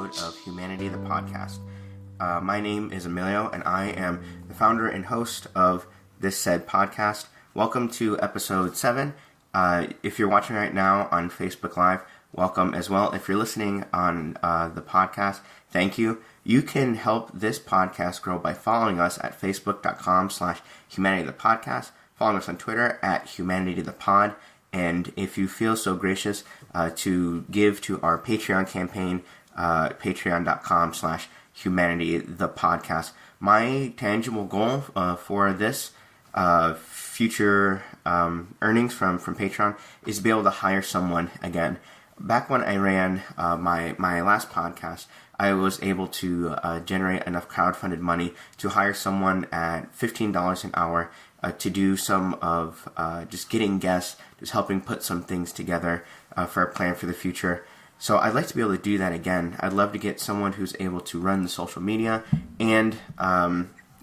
episode of Humanity the Podcast. My name is Emilio, and I am the founder and host of this said podcast. Welcome to episode 7. If you're watching right now on Facebook Live, welcome as well. If you're listening on the podcast, thank you. You can help this podcast grow by following us at facebook.com/humanitythepodcast, following us on Twitter at humanitythepod, and if you feel so gracious to give to our Patreon campaign, patreon.com/humanitythepodcast. My tangible goal for this future earnings from Patreon is to be able to hire someone again. Back when I ran my last podcast, I was able to generate enough crowdfunded money to hire someone at $15 an hour to do some of just getting guests, just helping put some things together for a plan for the future. So I'd like to be able to do that again. I'd love to get someone who's able to run the social media and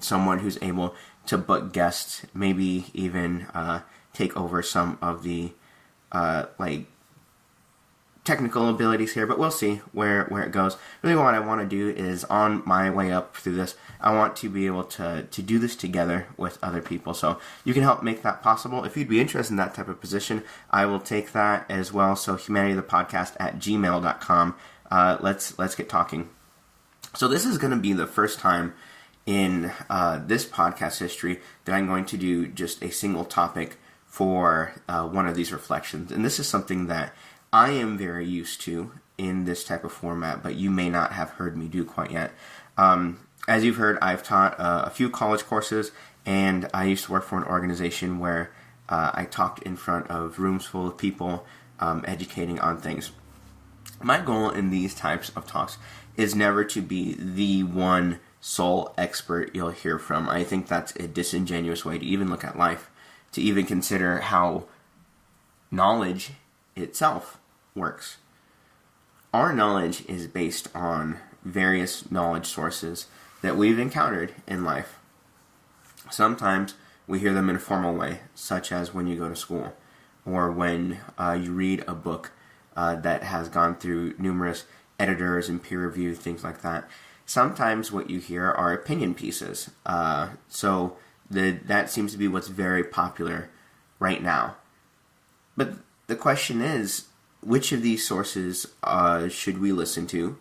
someone who's able to book guests, maybe even take over some of the technical abilities here, but we'll see where it goes. Really what I want to do is, on my way up through this, I want to be able to do this together with other people. So you can help make that possible. If you'd be interested in that type of position, I will take that as well. So humanitythepodcast@gmail.com. Let's get talking. So this is going to be the first time in this podcast history that I'm going to do just a single topic for one of these reflections. And this is something that I am very used to in this type of format, but you may not have heard me do quite yet. As you've heard, I've taught a few college courses, and I used to work for an organization where I talked in front of rooms full of people, educating on things. My goal in these types of talks is never to be the one sole expert you'll hear from. I think that's a disingenuous way to even look at life, to even consider how knowledge itself works. Our knowledge is based on various knowledge sources that we've encountered in life. Sometimes we hear them in a formal way, such as when you go to school, or when you read a book that has gone through numerous editors and peer review, things like that. Sometimes what you hear are opinion pieces. So that seems to be what's very popular right now. But the question is, which of these sources should we listen to,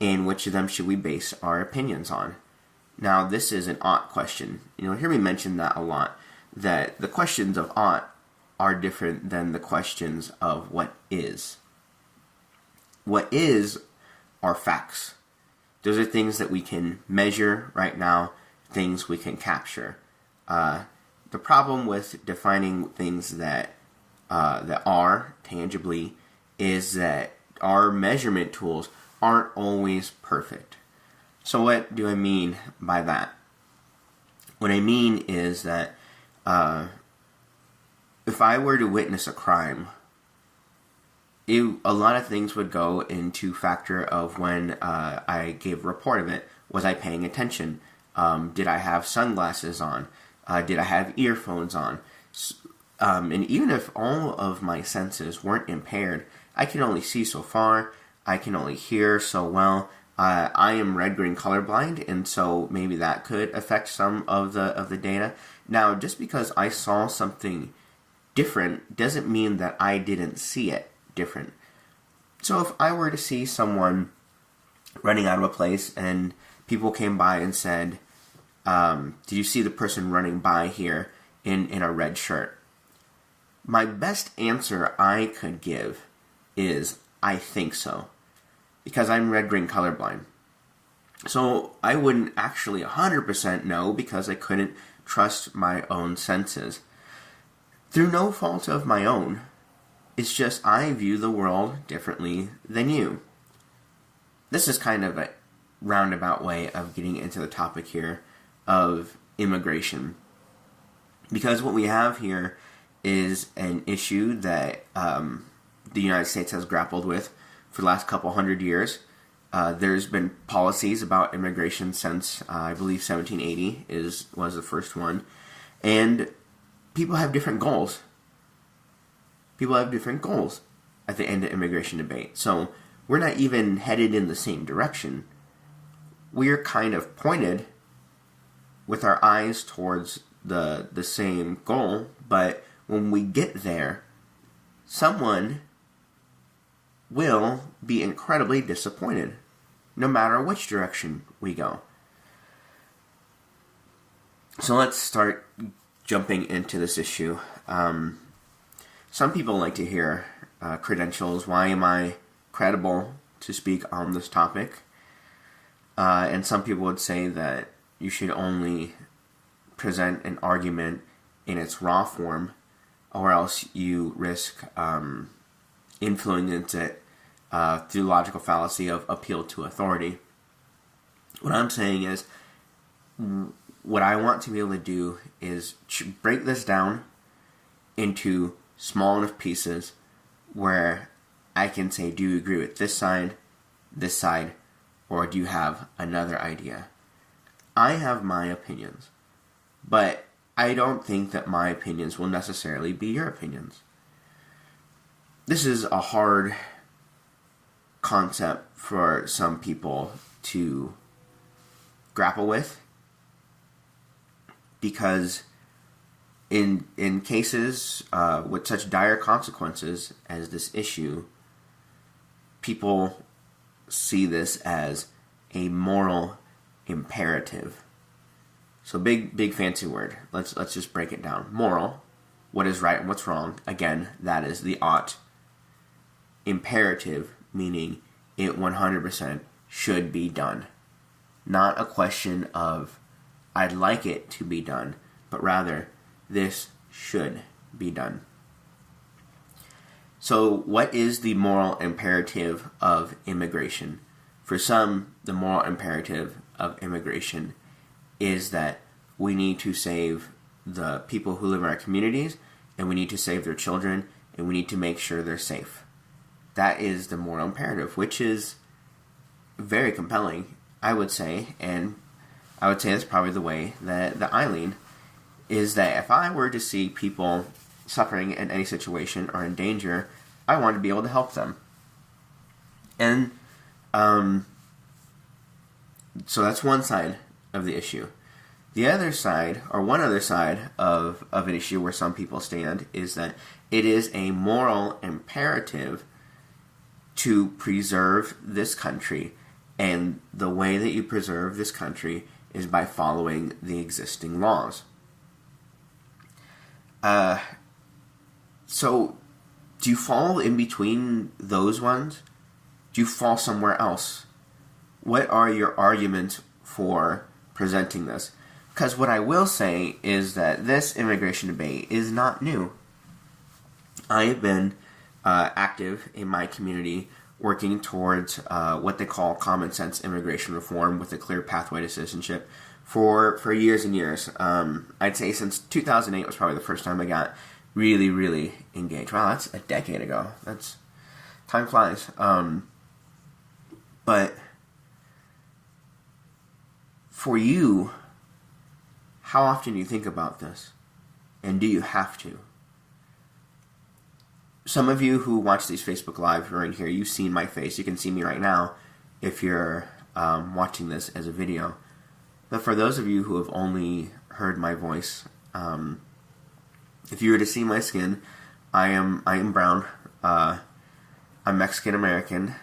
and which of them should we base our opinions on? Now, this is an ought question. You'll hear me mention that a lot, that the questions of ought are different than the questions of what is. What is are facts. Those are things that we can measure right now, things we can capture. The problem with defining things that are tangibly is that our measurement tools aren't always perfect. So what do I mean by that? What I mean is that if I were to witness a crime, a lot of things would go into factor of when I gave a report of it. Was I paying attention? Did I have sunglasses on? Did I have earphones on? And even if all of my senses weren't impaired, I can only see so far, I can only hear so well. I am red-green colorblind, and so maybe that could affect some of the data. Now, just because I saw something different doesn't mean that I didn't see it different. So if I were to see someone running out of a place and people came by and said, did you see the person running by here in a red shirt? My best answer I could give is, I think so, because I'm red-green colorblind. So I wouldn't actually 100% know because I couldn't trust my own senses. Through no fault of my own, it's just I view the world differently than you. This is kind of a roundabout way of getting into the topic here of immigration. Because what we have here is an issue that the United States has grappled with for the last couple hundred years. There's been policies about immigration since, I believe, 1780 was the first one. And people have different goals. People have different goals at the end of immigration debate. So we're not even headed in the same direction. We're kind of pointed with our eyes towards the same goal, but when we get there, someone will be incredibly disappointed, no matter which direction we go. So let's start jumping into this issue. Some people like to hear credentials. Why am I credible to speak on this topic? And some people would say that you should only present an argument in its raw form, or else you risk influencing it through logical fallacy of appeal to authority. What I'm saying is, what I want to be able to do is break this down into small enough pieces where I can say, do you agree with this side, or do you have another idea? I have my opinions, but I don't think that my opinions will necessarily be your opinions. This is a hard concept for some people to grapple with, because in cases with such dire consequences as this issue, people see this as a moral imperative. So big fancy word. Let's just break it down. Moral, what is right and what's wrong. Again, that is the ought. Imperative, meaning it 100% should be done. Not a question of I'd like it to be done, but rather this should be done. So what is the moral imperative of immigration? For some, the moral imperative of immigration is that we need to save the people who live in our communities, and we need to save their children, and we need to make sure they're safe. That is the moral imperative, which is very compelling, I would say, and I would say that's probably the way that I lean, is that if I were to see people suffering in any situation or in danger, I want to be able to help them. And so that's one side of the issue. The other side, or one other side of an issue where some people stand, is that it is a moral imperative to preserve this country, and the way that you preserve this country is by following the existing laws. So, do you fall in between those ones? Do you fall somewhere else? What are your arguments for presenting this? Because what I will say is that this immigration debate is not new. I have been active in my community working towards what they call common sense immigration reform with a clear pathway to citizenship for years and years. I'd say since 2008 was probably the first time I got really, really engaged. Wow, that's a decade ago. Time flies. But for you, how often do you think about this? And do you have to? Some of you who watch these Facebook Live who are in here, you've seen my face. You can see me right now if you're watching this as a video. But for those of you who have only heard my voice, if you were to see my skin, I am brown. I'm Mexican American.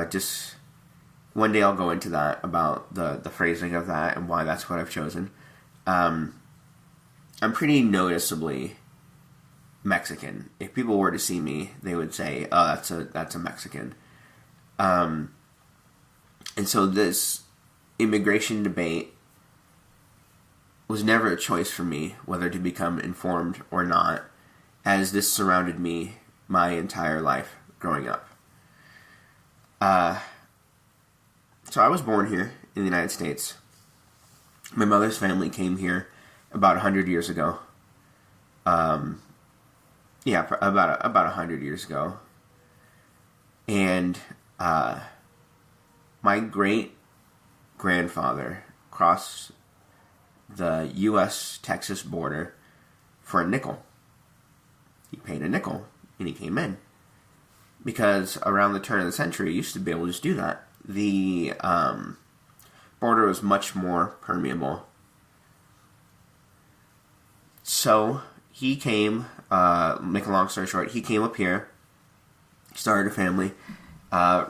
Just one day I'll go into that, about the phrasing of that and why that's what I've chosen. I'm pretty noticeably Mexican. If people were to see me, they would say, "Oh, that's a Mexican." And so this immigration debate was never a choice for me whether to become informed or not, as this surrounded me my entire life growing up. So I was born here in the United States. My mother's family came here about 100 years ago. About 100 years ago. And my great-grandfather crossed the U.S.-Texas border for a nickel. He paid a nickel, and he came in. because around the turn of the century, you used to be able to just do that. The border was much more permeable. So he came, make a long story short, he came up here, started a family,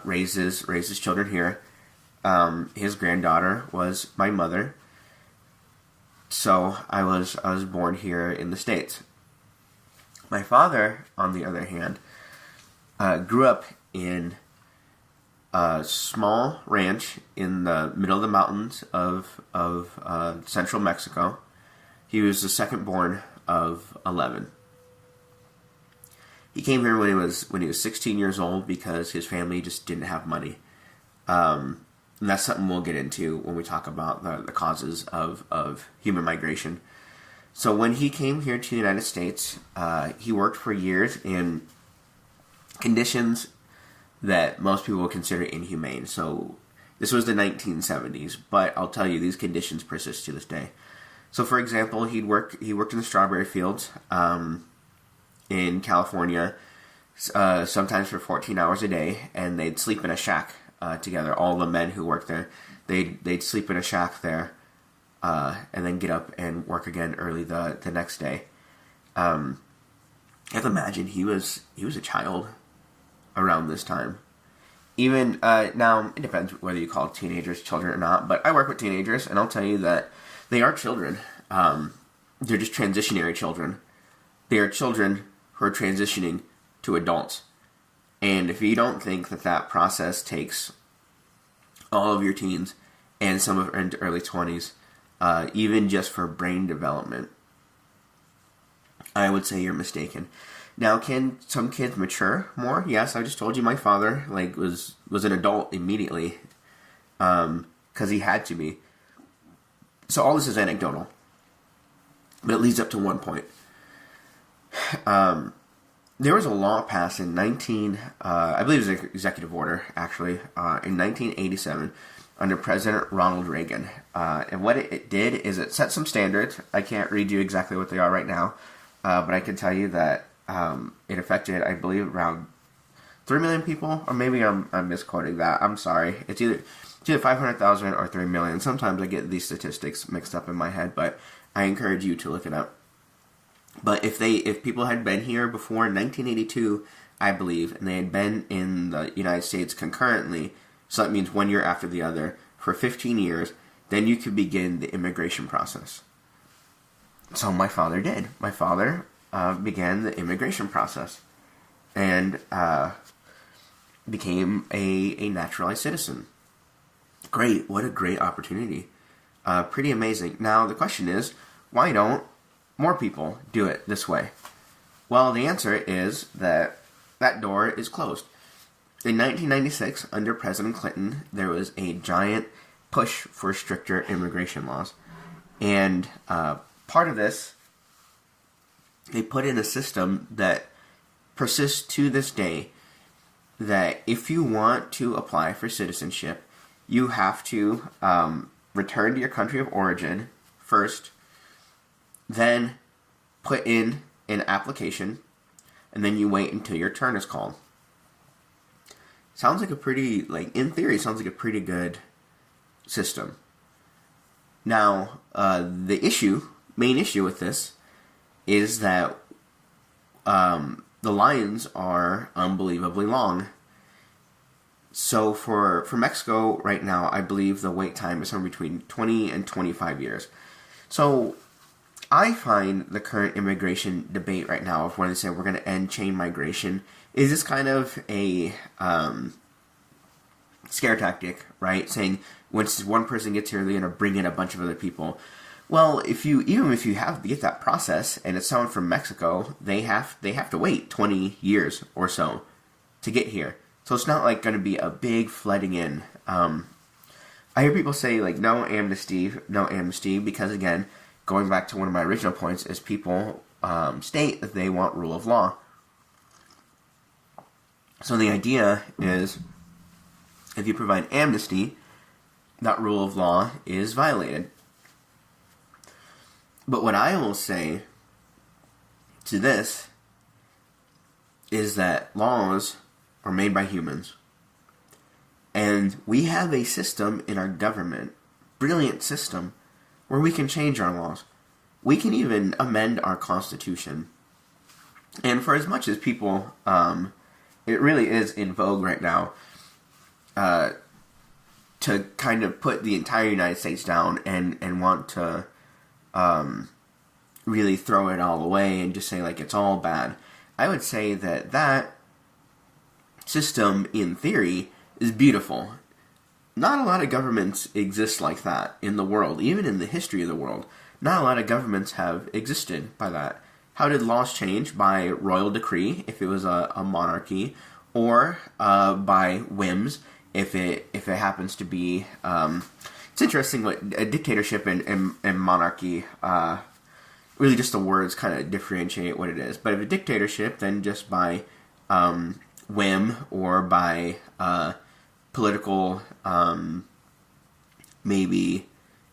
raised his children here. His granddaughter was my mother. So I was born here in the States. My father, on the other hand, grew up in a small ranch in the middle of the mountains of central Mexico. He was the second born of 11. He came here when he was 16 years old because his family just didn't have money. And that's something we'll get into when we talk about the causes of human migration. So when he came here to the United States, he worked for years in conditions that most people would consider inhumane. So this was the 1970s, but I'll tell you, these conditions persist to this day. So for example, he worked in the strawberry fields in California, sometimes for 14 hours a day, and they'd sleep in a shack together. All the men who worked there, they'd sleep in a shack there, and then get up and work again early the next day. You have to imagine he was a child around this time. Even now, it depends whether you call teenagers children or not. But I work with teenagers, and I'll tell you that they are children. They're just transitionary children. They are children who are transitioning to adults. And if you don't think that process takes all of your teens and some of into early 20s, even just for brain development, I would say you're mistaken. Now, can some kids mature more? Yes, I just told you my father was an adult immediately, because he had to be. So all this is anecdotal, but it leads up to one point. There was a law passed in I believe it was an executive order, actually, in 1987 under President Ronald Reagan. And what it did is it set some standards. I can't read you exactly what they are right now, but I can tell you that it affected, I believe, around 3 million people, or maybe I'm misquoting that. I'm sorry. It's either 500,000 or 3 million. Sometimes I get these statistics mixed up in my head, but I encourage you to look it up. But if people had been here before 1982, I believe, and they had been in the United States concurrently, so that means 1 year after the other, for 15 years, then you could begin the immigration process. So my father did. My father began the immigration process and became a naturalized citizen. Great. What a great opportunity. Pretty amazing. Now, the question is, why don't more people do it this way? Well, the answer is that door is closed. In 1996, under President Clinton, there was a giant push for stricter immigration laws. And part of this, they put in a system that persists to this day, that if you want to apply for citizenship, you have to return to your country of origin first, then put in an application, and then you wait until your turn is called. Sounds like in theory, sounds like a pretty good system. Now, the main issue with this is that the lines are unbelievably long. So for Mexico right now, I believe the wait time is somewhere between 20 and 25 years. So I find the current immigration debate right now of when they say we're going to end chain migration is this kind of a scare tactic, right? Saying once one person gets here, they're going to bring in a bunch of other people. Well, even if you have to get that process and it's someone from Mexico, they have to wait 20 years or so to get here. So it's not like going to be a big flooding in. I hear people say no amnesty, because again, going back to one of my original points, is people state that they want rule of law. So the idea is, if you provide amnesty, that rule of law is violated. But what I will say to this is that laws or made by humans. And we have a system in our government, brilliant system, where we can change our laws. We can even amend our Constitution. And for as much as people, it really is in vogue right now to kind of put the entire United States down and want to really throw it all away and just say, like, it's all bad. I would say that system, in theory, is beautiful. Not a lot of governments exist like that in the world, even in the history of the world. Not a lot of governments have existed by that. How did laws change? By royal decree, if it was a monarchy, or by whims, if it happens to be. It's interesting what a dictatorship and monarchy. Really, just the words kind of differentiate what it is. But if a dictatorship, then just by whim or by political, maybe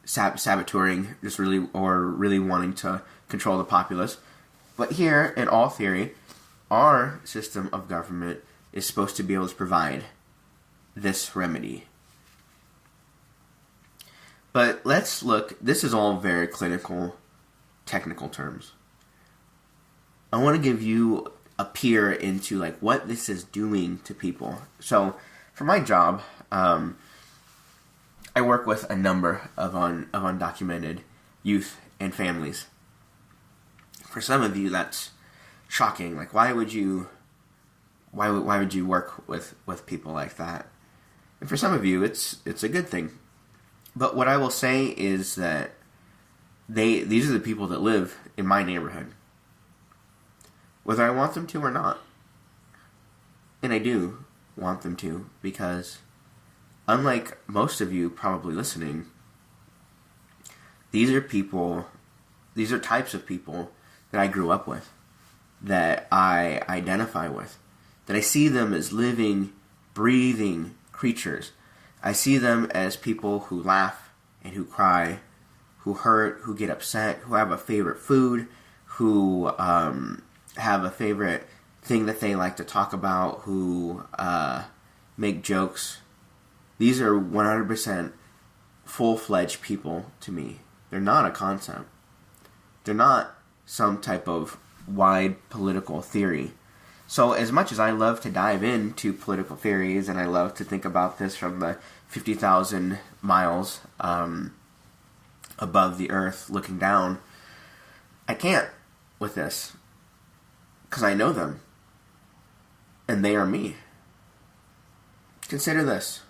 saboteuring, just really wanting to control the populace. But here, in all theory, our system of government is supposed to be able to provide this remedy. But let's look, this is all very clinical, technical terms. I want to give you a peer into like what this is doing to people. So, for my job, I work with a number of undocumented youth and families. For some of you, that's shocking. Like, why would you work with people like that? And for some of you, it's a good thing. But what I will say is that these are the people that live in my neighborhood, whether I want them to or not. And I do want them to, because unlike most of you probably listening, these are types of people that I grew up with, that I identify with, that I see them as living, breathing creatures. I see them as people who laugh and who cry, who hurt, who get upset, who have a favorite food, who have a favorite thing that they like to talk about, who make jokes. These are 100% full-fledged people to me. They're not a concept. They're not some type of wide political theory. So as much as I love to dive into political theories, and I love to think about this from the 50,000 miles above the earth looking down, I can't with this, because I know them, and they are me. Consider this.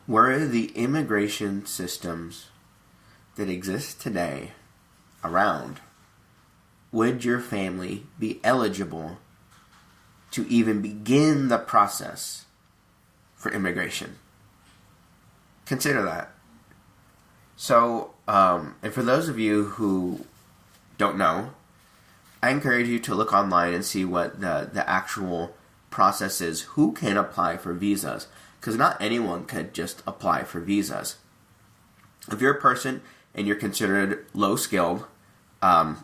Were the immigration systems that exist today around, would your family be eligible to even begin the process for immigration? Consider that. So, and for those of you who don't know, I encourage you to look online and see what the actual process is. Who can apply for visas? Because not anyone could just apply for visas. If you're a person and you're considered low-skilled,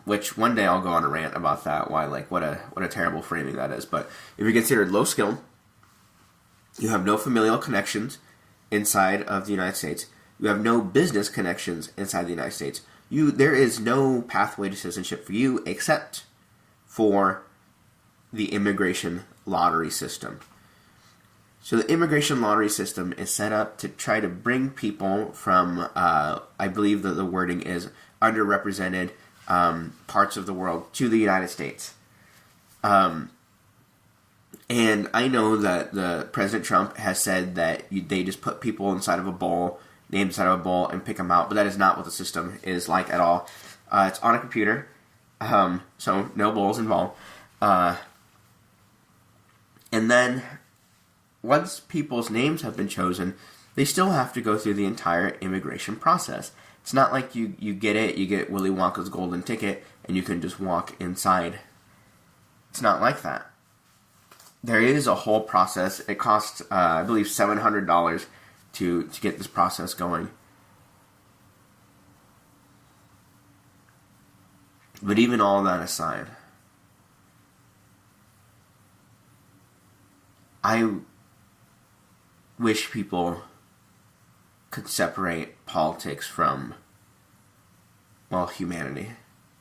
which one day I'll go on a rant about that, why, like, what a terrible framing that is. But if you're considered low-skilled, you have no familial connections inside of the United States, you have no business connections inside the United States, there is no pathway to citizenship for you except for the immigration lottery system. So the immigration lottery system is set up to try to bring people from, I believe that the wording is underrepresented parts of the world to the United States. And I know that the President Trump has said that they just put people inside of a bowl, names inside of a bowl, and pick them out. But that is not what the system is like at all. It's on a computer, so no bowls involved. And then once people's names have been chosen, they still have to go through the entire immigration process. It's not like you get Willy Wonka's golden ticket, and you can just walk inside. It's not like that. There is a whole process. It costs, I believe, $700 to get this process going. But even all that aside, I wish people could separate politics from, well, humanity,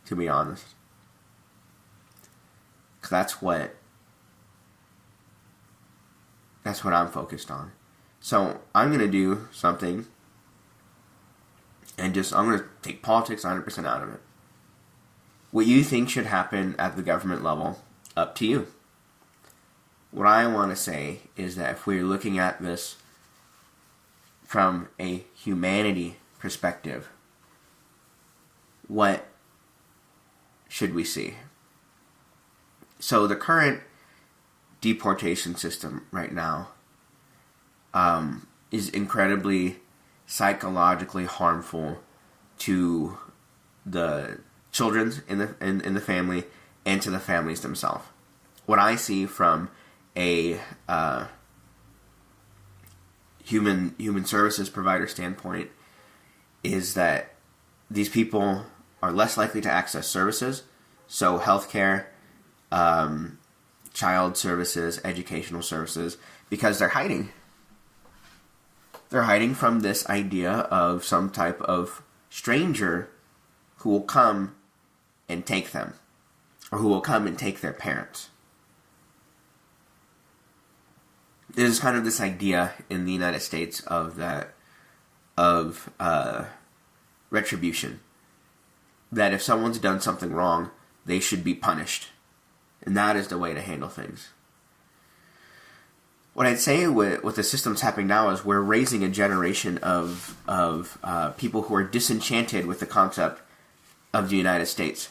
to be honest. Because that's what I'm focused on. So I'm going to do something and I'm going to take politics 100% out of it. What you think should happen at the government level, up to you. What I want to say is that if we're looking at this from a humanity perspective, what should we see? So the current deportation system right now is incredibly psychologically harmful to the children in the family and to the families themselves. What I see from a human services provider standpoint is that these people are less likely to access services, so healthcare, child services, educational services, because they're hiding. They're hiding from this idea of some type of stranger who will come and take them, or who will come and take their parents. There's kind of this idea in the United States of retribution. That if someone's done something wrong, they should be punished. And that is the way to handle things. What I'd say with the systems happening now is we're raising a generation of people who are disenchanted with the concept of the United States.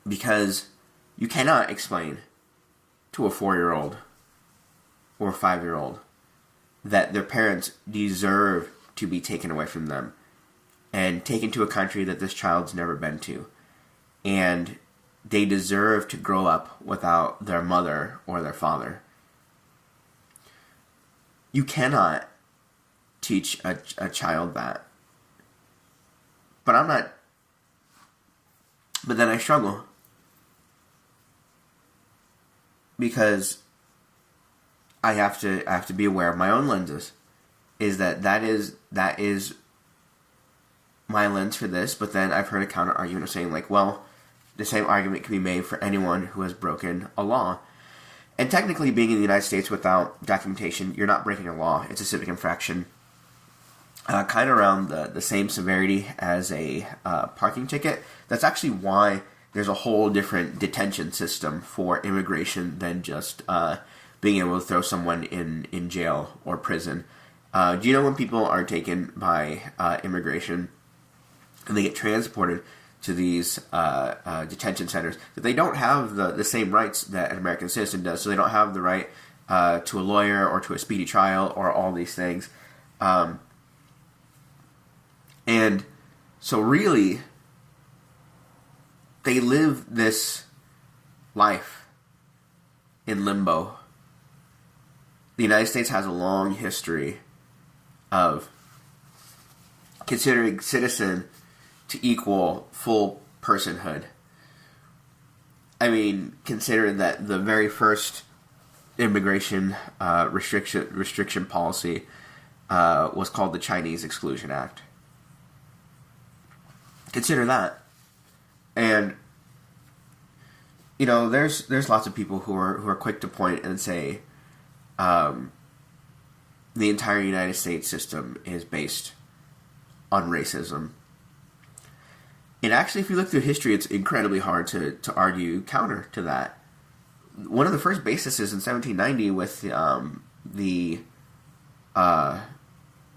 Because you cannot explain to a 4-year-old or a 5-year-old that their parents deserve to be taken away from them and taken to a country that this child's never been to. And they deserve to grow up without their mother or their father. You cannot teach a child that. But then I struggle. Because I have to be aware of my own lenses. That is my lens for this, but then I've heard a counter argument of saying like, well, the same argument can be made for anyone who has broken a law. And technically, being in the United States without documentation, you're not breaking a law. It's a civic infraction. Kind of around the same severity as a parking ticket. That's actually why there's a whole different detention system for immigration than just being able to throw someone in jail or prison. Do you know when people are taken by immigration and they get transported to these detention centers, that they don't have the same rights that an American citizen does. So they don't have the right to a lawyer or to a speedy trial or all these things. And so really, they live this life in limbo. The United States has a long history of considering citizen to equal full personhood. I mean, consider that the very first immigration restriction policy was called the Chinese Exclusion Act. Consider that. And you know, there's lots of people who are quick to point and say the entire United States system is based on racism. And actually, if you look through history, it's incredibly hard to argue counter to that. One of the first bases in 1790 with the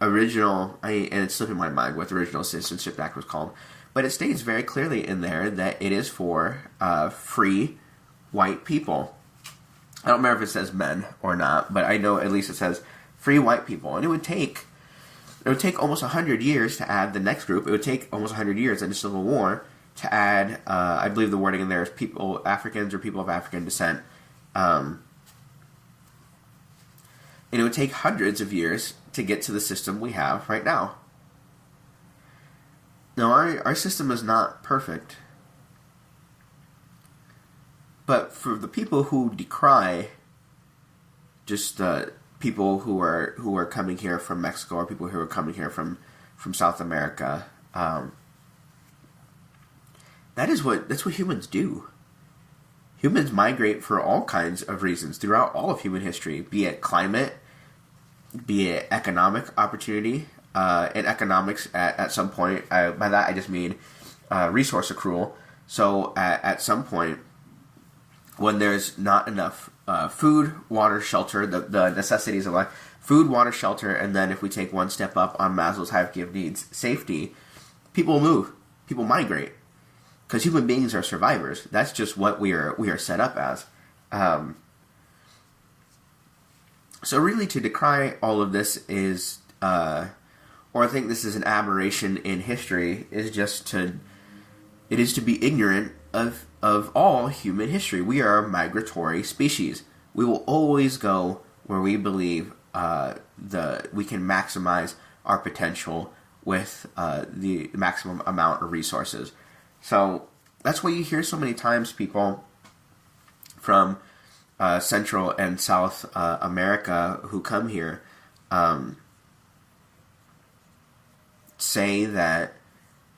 original, and it's slipping my mind what the original Citizenship Act was called, but it states very clearly in there that it is for free white people. I don't remember if it says men or not, but I know at least it says free white people. And it would take almost 100 years to add the next group. It would take almost 100 years in the Civil War to add, I believe the wording in there is people, Africans or people of African descent. And it would take hundreds of years to get to the system we have right now. Now, our system is not perfect. But for the people who decry just people who are coming here from Mexico, or people who are coming here from South America. That's what humans do. Humans migrate for all kinds of reasons throughout all of human history, be it climate, be it economic opportunity. In economics, at some point, by that I just mean resource accrual. So at some point, when there's not enough food, water, shelter, the necessities of life, food, water, shelter, and then if we take one step up on Maslow's hierarchy of needs, safety, people move, people migrate. Because human beings are survivors. That's just what we are set up as. So really, to decry all of this is, or I think this is an aberration in history, is to be ignorant of all human history. We are a migratory species. We will always go where we believe we can maximize our potential with the maximum amount of resources. So that's why you hear so many times people from Central and South America who come here say that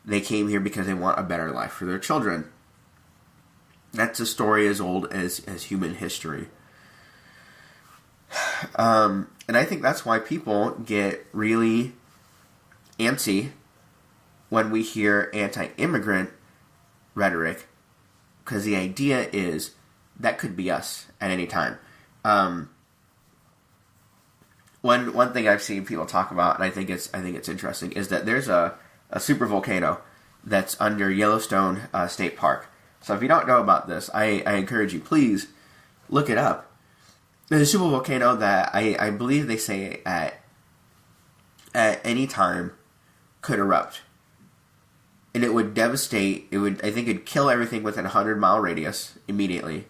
they came here because they want a better life for their children. That's a story as old as human history. And I think that's why people get really antsy when we hear anti-immigrant rhetoric, because the idea is that could be us at any time. One thing I've seen people talk about, and I think it's interesting, is that there's a super volcano that's under Yellowstone State Park. So if you don't know about this, I encourage you, please look it up. There's a super volcano that I believe they say at any time could erupt. And it would devastate, I think it'd kill everything within a 100-mile radius immediately.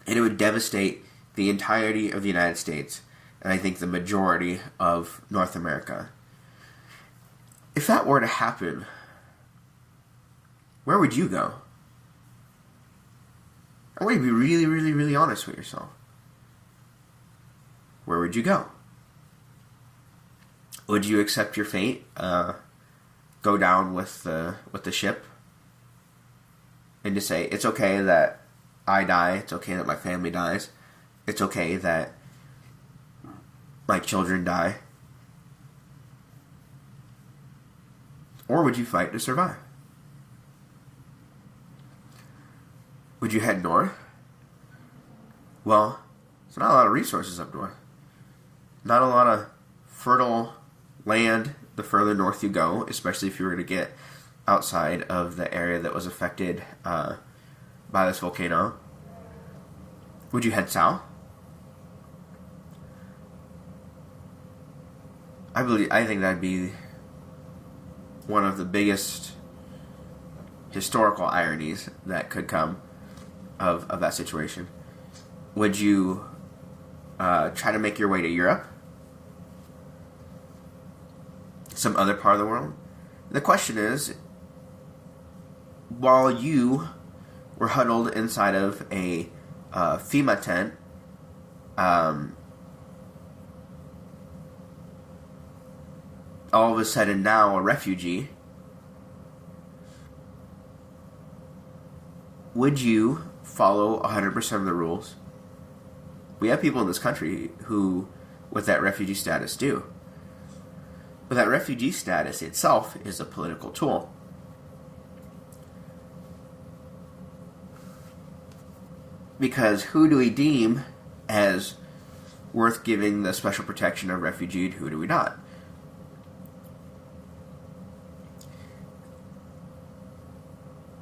And it would devastate the entirety of the United States, and I think the majority of North America. If that were to happen, where would you go? I want you to be really, really, really honest with yourself. Where would you go? Would you accept your fate? Go down with the ship, and just say, it's okay that I die, it's okay that my family dies, it's okay that my children die? Or would you fight to survive? Would you head north? Well, there's not a lot of resources up north. Not a lot of fertile land the further north you go, especially if you were to get outside of the area that was affected by this volcano. Would you head south? I think that'd be one of the biggest historical ironies that could come of that situation. Would you try to make your way to Europe? Some other part of the world? The question is, while you were huddled inside of a FEMA tent, all of a sudden now a refugee, would you follow 100% of the rules? We have people in this country who, with that refugee status, do. But that refugee status itself is a political tool. Because who do we deem as worth giving the special protection of refugee, and who do we not?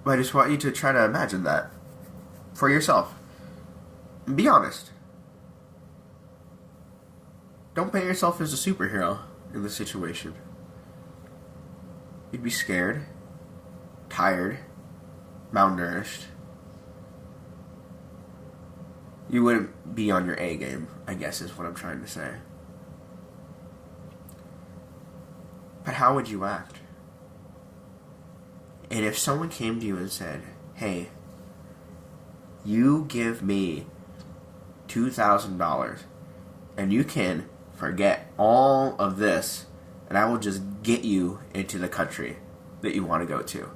But I just want you to try to imagine that for yourself. And be honest. Don't paint yourself as a superhero in this situation. You'd be scared, tired, malnourished. You wouldn't be on your A game, I guess is what I'm trying to say. But how would you act? And if someone came to you and said, hey, you give me $2,000 and you can forget all of this, and I will just get you into the country that you want to go to.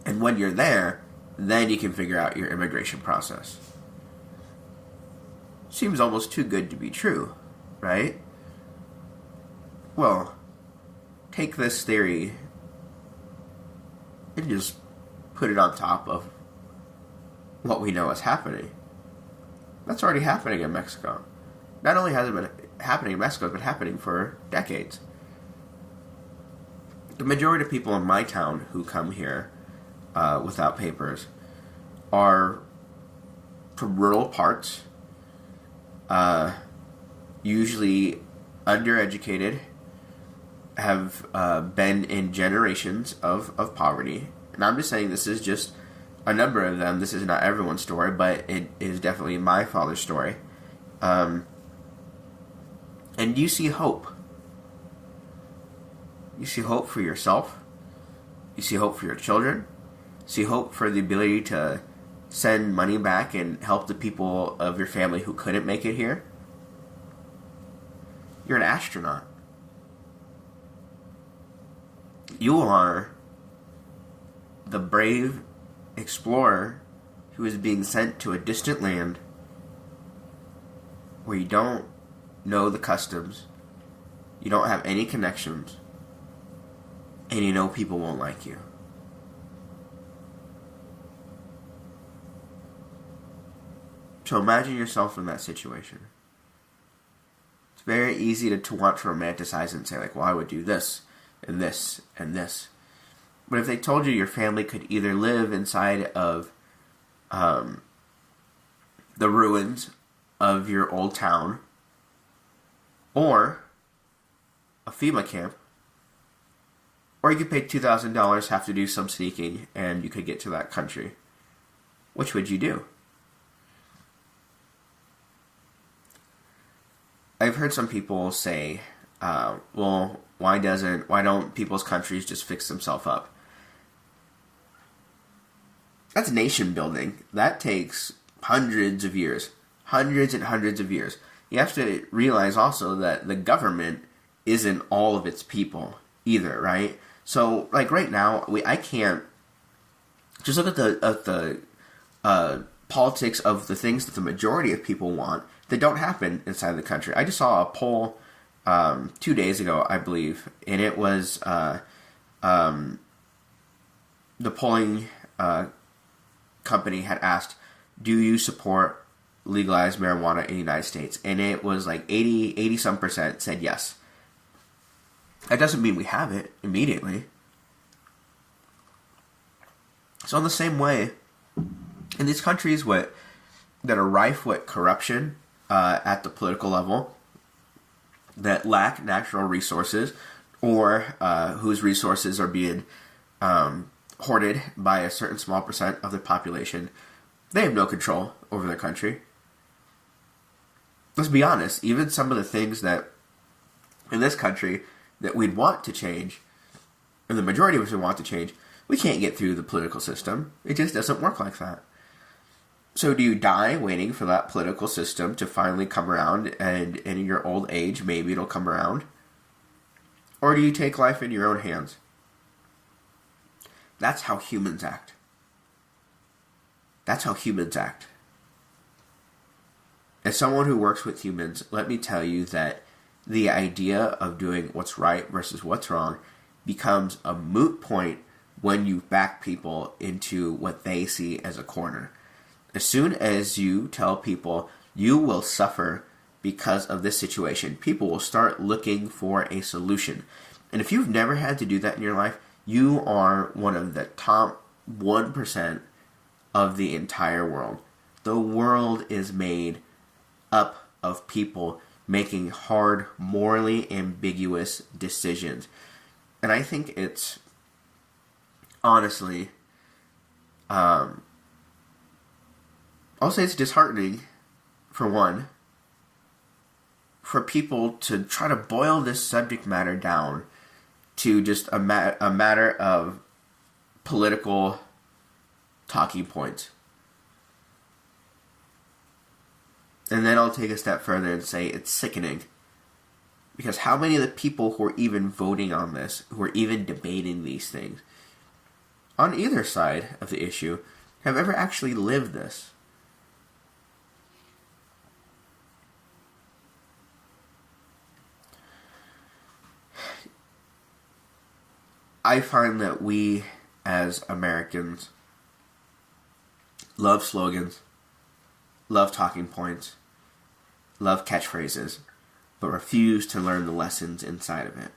And when you're there, then you can figure out your immigration process. Seems almost too good to be true, right? Well, take this theory and just put it on top of what we know is happening. That's already happening in Mexico. Not only has it been happening in Mexico, it's been happening for decades. The majority of people in my town who come here without papers are from rural parts, usually undereducated, have been in generations of poverty. And I'm just saying this is just a number of them. This is not everyone's story, but it is definitely my father's story. And you see hope. You see hope for yourself. You see hope for your children. You see hope for the ability to send money back and help the people of your family who couldn't make it here. You're an astronaut. You are the brave explorer who is being sent to a distant land where you don't know the customs, you don't have any connections, and you know people won't like you. So imagine yourself in that situation. It's very easy to want to romanticize and say, like, well, I would do this, and this, and this. But if they told you your family could either live inside of the ruins of your old town, or a FEMA camp, or you could pay $2,000, have to do some sneaking, and you could get to that country, which would you do? I've heard some people say, well, why don't people's countries just fix themselves up? That's nation building. That takes hundreds of years. Hundreds and hundreds of years. You have to realize also that the government isn't all of its people either, right? So, like right now, I can't just look at the politics of the things that the majority of people want that don't happen inside the country. I just saw a poll 2 days ago, I believe, and it was the polling company had asked, do you support legalized marijuana in the United States? And it was like 80-some% said yes. That doesn't mean we have it immediately. So in the same way, in these countries that are rife with corruption at the political level, that lack natural resources, or whose resources are being hoarded by a certain small percent of the population, they have no control over their country. Let's be honest, even some of the things that in this country that we'd want to change, and the majority of us would want to change, we can't get through the political system. It just doesn't work like that. So do you die waiting for that political system to finally come around, and in your old age maybe it'll come around? Or do you take life in your own hands? That's how humans act. That's how humans act. As someone who works with humans, let me tell you that the idea of doing what's right versus what's wrong becomes a moot point when you back people into what they see as a corner. As soon as you tell people you will suffer because of this situation, people will start looking for a solution. And if you've never had to do that in your life, you are one of the top 1% of the entire world. The world is made up of people making hard, morally ambiguous decisions. And I think it's, honestly, I'll say it's disheartening, for one, for people to try to boil this subject matter down to just a matter of political talking points. And then I'll take a step further and say it's sickening. Because how many of the people who are even voting on this, who are even debating these things, on either side of the issue, have ever actually lived this? I find that we, as Americans, love slogans, love talking points, love catchphrases, but refuse to learn the lessons inside of it.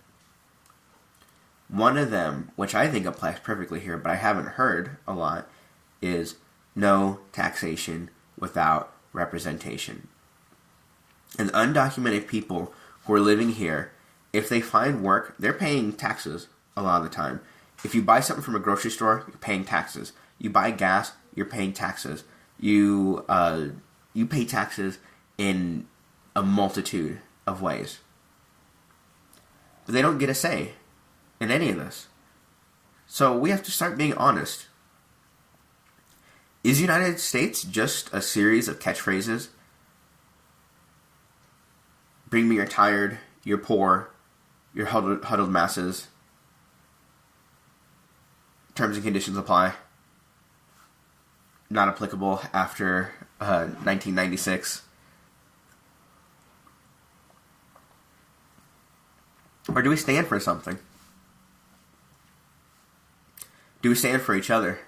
One of them, which I think applies perfectly here, but I haven't heard a lot, is no taxation without representation. And undocumented people who are living here, if they find work, they're paying taxes a lot of the time. If you buy something from a grocery store, you're paying taxes. You buy gas, you're paying taxes. You pay taxes in a multitude of ways. But they don't get a say in any of this. So we have to start being honest. Is the United States just a series of catchphrases? Bring me your tired, you're poor, your huddled masses. Terms and conditions apply. Not applicable after 1996. Or do we stand for something? Do we stand for each other?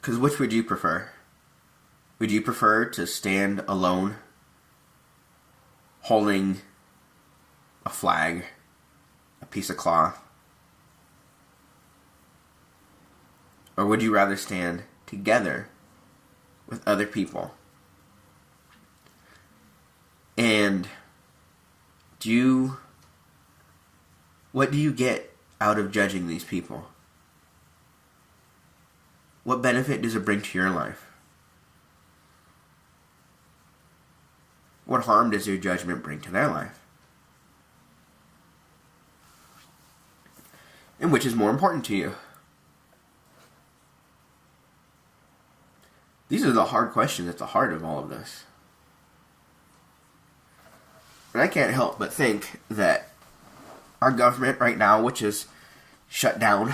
Because which would you prefer? Would you prefer to stand alone, holding a flag, a piece of cloth? Or would you rather stand together with other people? And what do you get out of judging these people? What benefit does it bring to your life? What harm does your judgment bring to their life? And which is more important to you? These are the hard questions at the heart of all of this. And I can't help but think that our government right now, which is shut down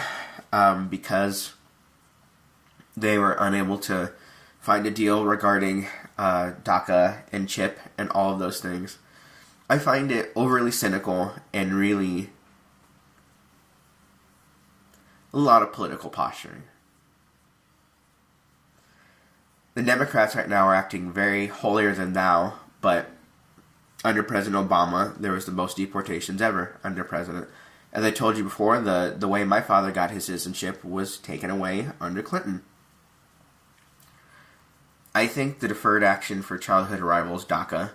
because they were unable to find a deal regarding DACA and CHIP and all of those things, I find it overly cynical and really a lot of political posturing. The Democrats right now are acting very holier than thou, but under President Obama, there was the most deportations ever under President. As I told you before, the way my father got his citizenship was taken away under Clinton. I think the Deferred Action for Childhood Arrivals, DACA,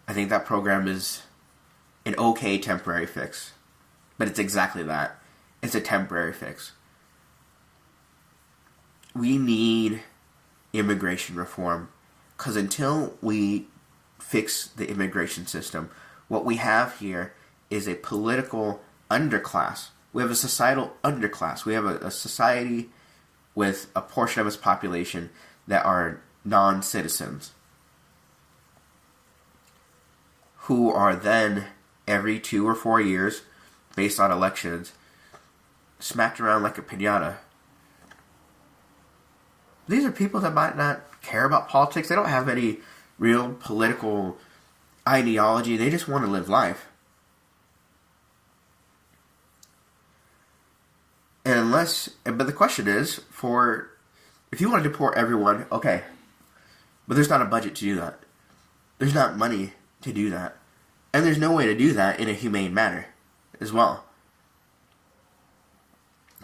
I think that program is an okay temporary fix. But it's exactly that. It's a temporary fix. We need immigration reform, because until we fix the immigration system, what we have here is a political underclass. We have a societal underclass. We have a society with a portion of its population that are non-citizens, who are then, every 2 or 4 years, based on elections, smacked around like a piñata. These are people that might not care about politics. They don't have any real political ideology. They just want to live life. But the question is, if you want to deport everyone, okay, but there's not a budget to do that. There's not money to do that. And there's no way to do that in a humane manner as well.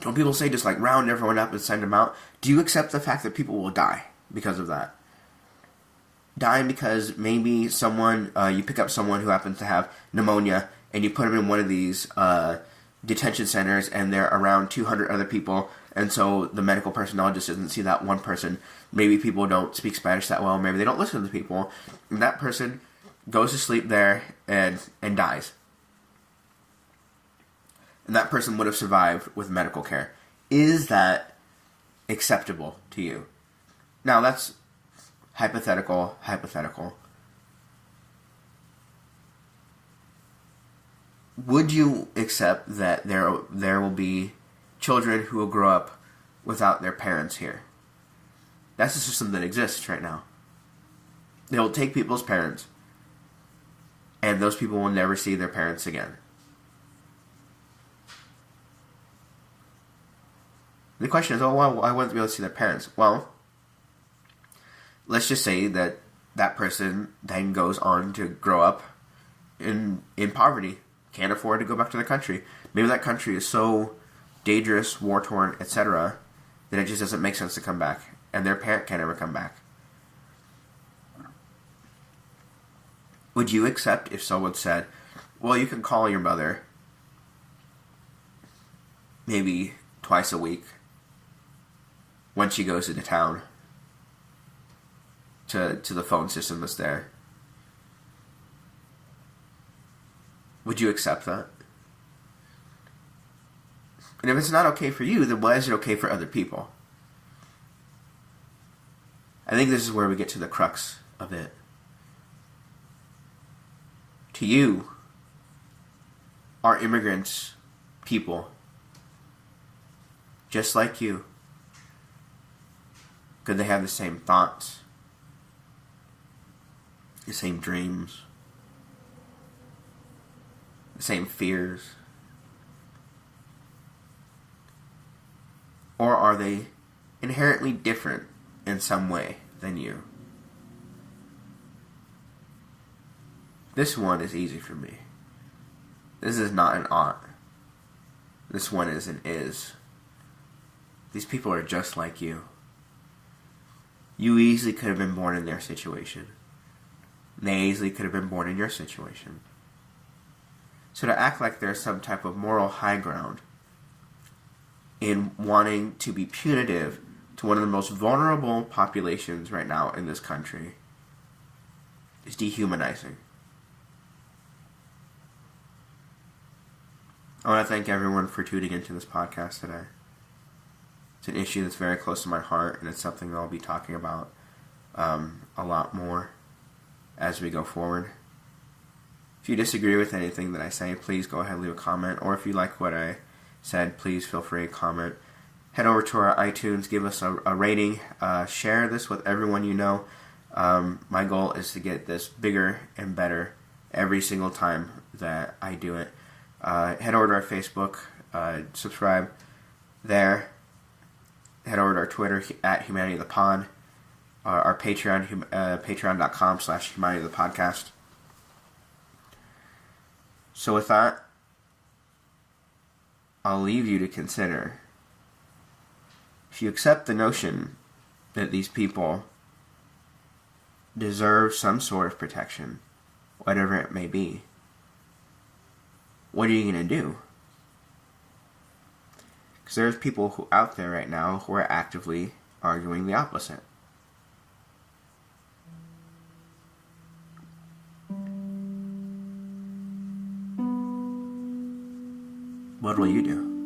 When people say just like round everyone up and send them out, do you accept the fact that people will die because of that? Dying because maybe you pick up someone who happens to have pneumonia and you put them in one of these detention centers and they're around 200 other people, and so the medical personnel just doesn't see that one person. Maybe people don't speak Spanish that well, maybe they don't listen to the people, and that person goes to sleep there and dies. And that person would have survived with medical care. Is that acceptable to you? Now, that's hypothetical. Would you accept that there will be children who will grow up without their parents here? That's the system that exists right now. They will take people's parents, and those people will never see their parents again. The question is, well, I wouldn't be able to see their parents. Well, let's just say that that person then goes on to grow up in poverty, can't afford to go back to their country. Maybe that country is so dangerous, war-torn, etc., that it just doesn't make sense to come back, and their parent can't ever come back. Would you accept if someone said, well, you can call your mother maybe twice a week when she goes into town to the phone system that's there? Would you accept that? And if it's not okay for you, then why is it okay for other people? I think this is where we get to the crux of it. To you, are immigrants people just like you? Could they have the same thoughts, the same dreams, the same fears? Or are they inherently different in some way than you? This one is easy for me. This is not an ought. This one is an is. These people are just like you. You easily could have been born in their situation. They easily could have been born in your situation. So to act like there's some type of moral high ground in wanting to be punitive to one of the most vulnerable populations right now in this country is dehumanizing. I want to thank everyone for tuning into this podcast today. It's an issue that's very close to my heart, and it's something I'll be talking about a lot more as we go forward. If you disagree with anything that I say, please go ahead and leave a comment. Or if you like what I said, please feel free to comment. Head over to our iTunes, give us a rating, share this with everyone you know. My goal is to get this bigger and better every single time that I do it. Head over to our Facebook, subscribe there. Head over to our Twitter at Humanity of the Pod, our Patreon, patreon.com/Humanity of the Podcast. So with that, I'll leave you to consider. If you accept the notion that these people deserve some sort of protection, whatever it may be, what are you going to do? Because there's people out there right now who are actively arguing the opposite. What will you do?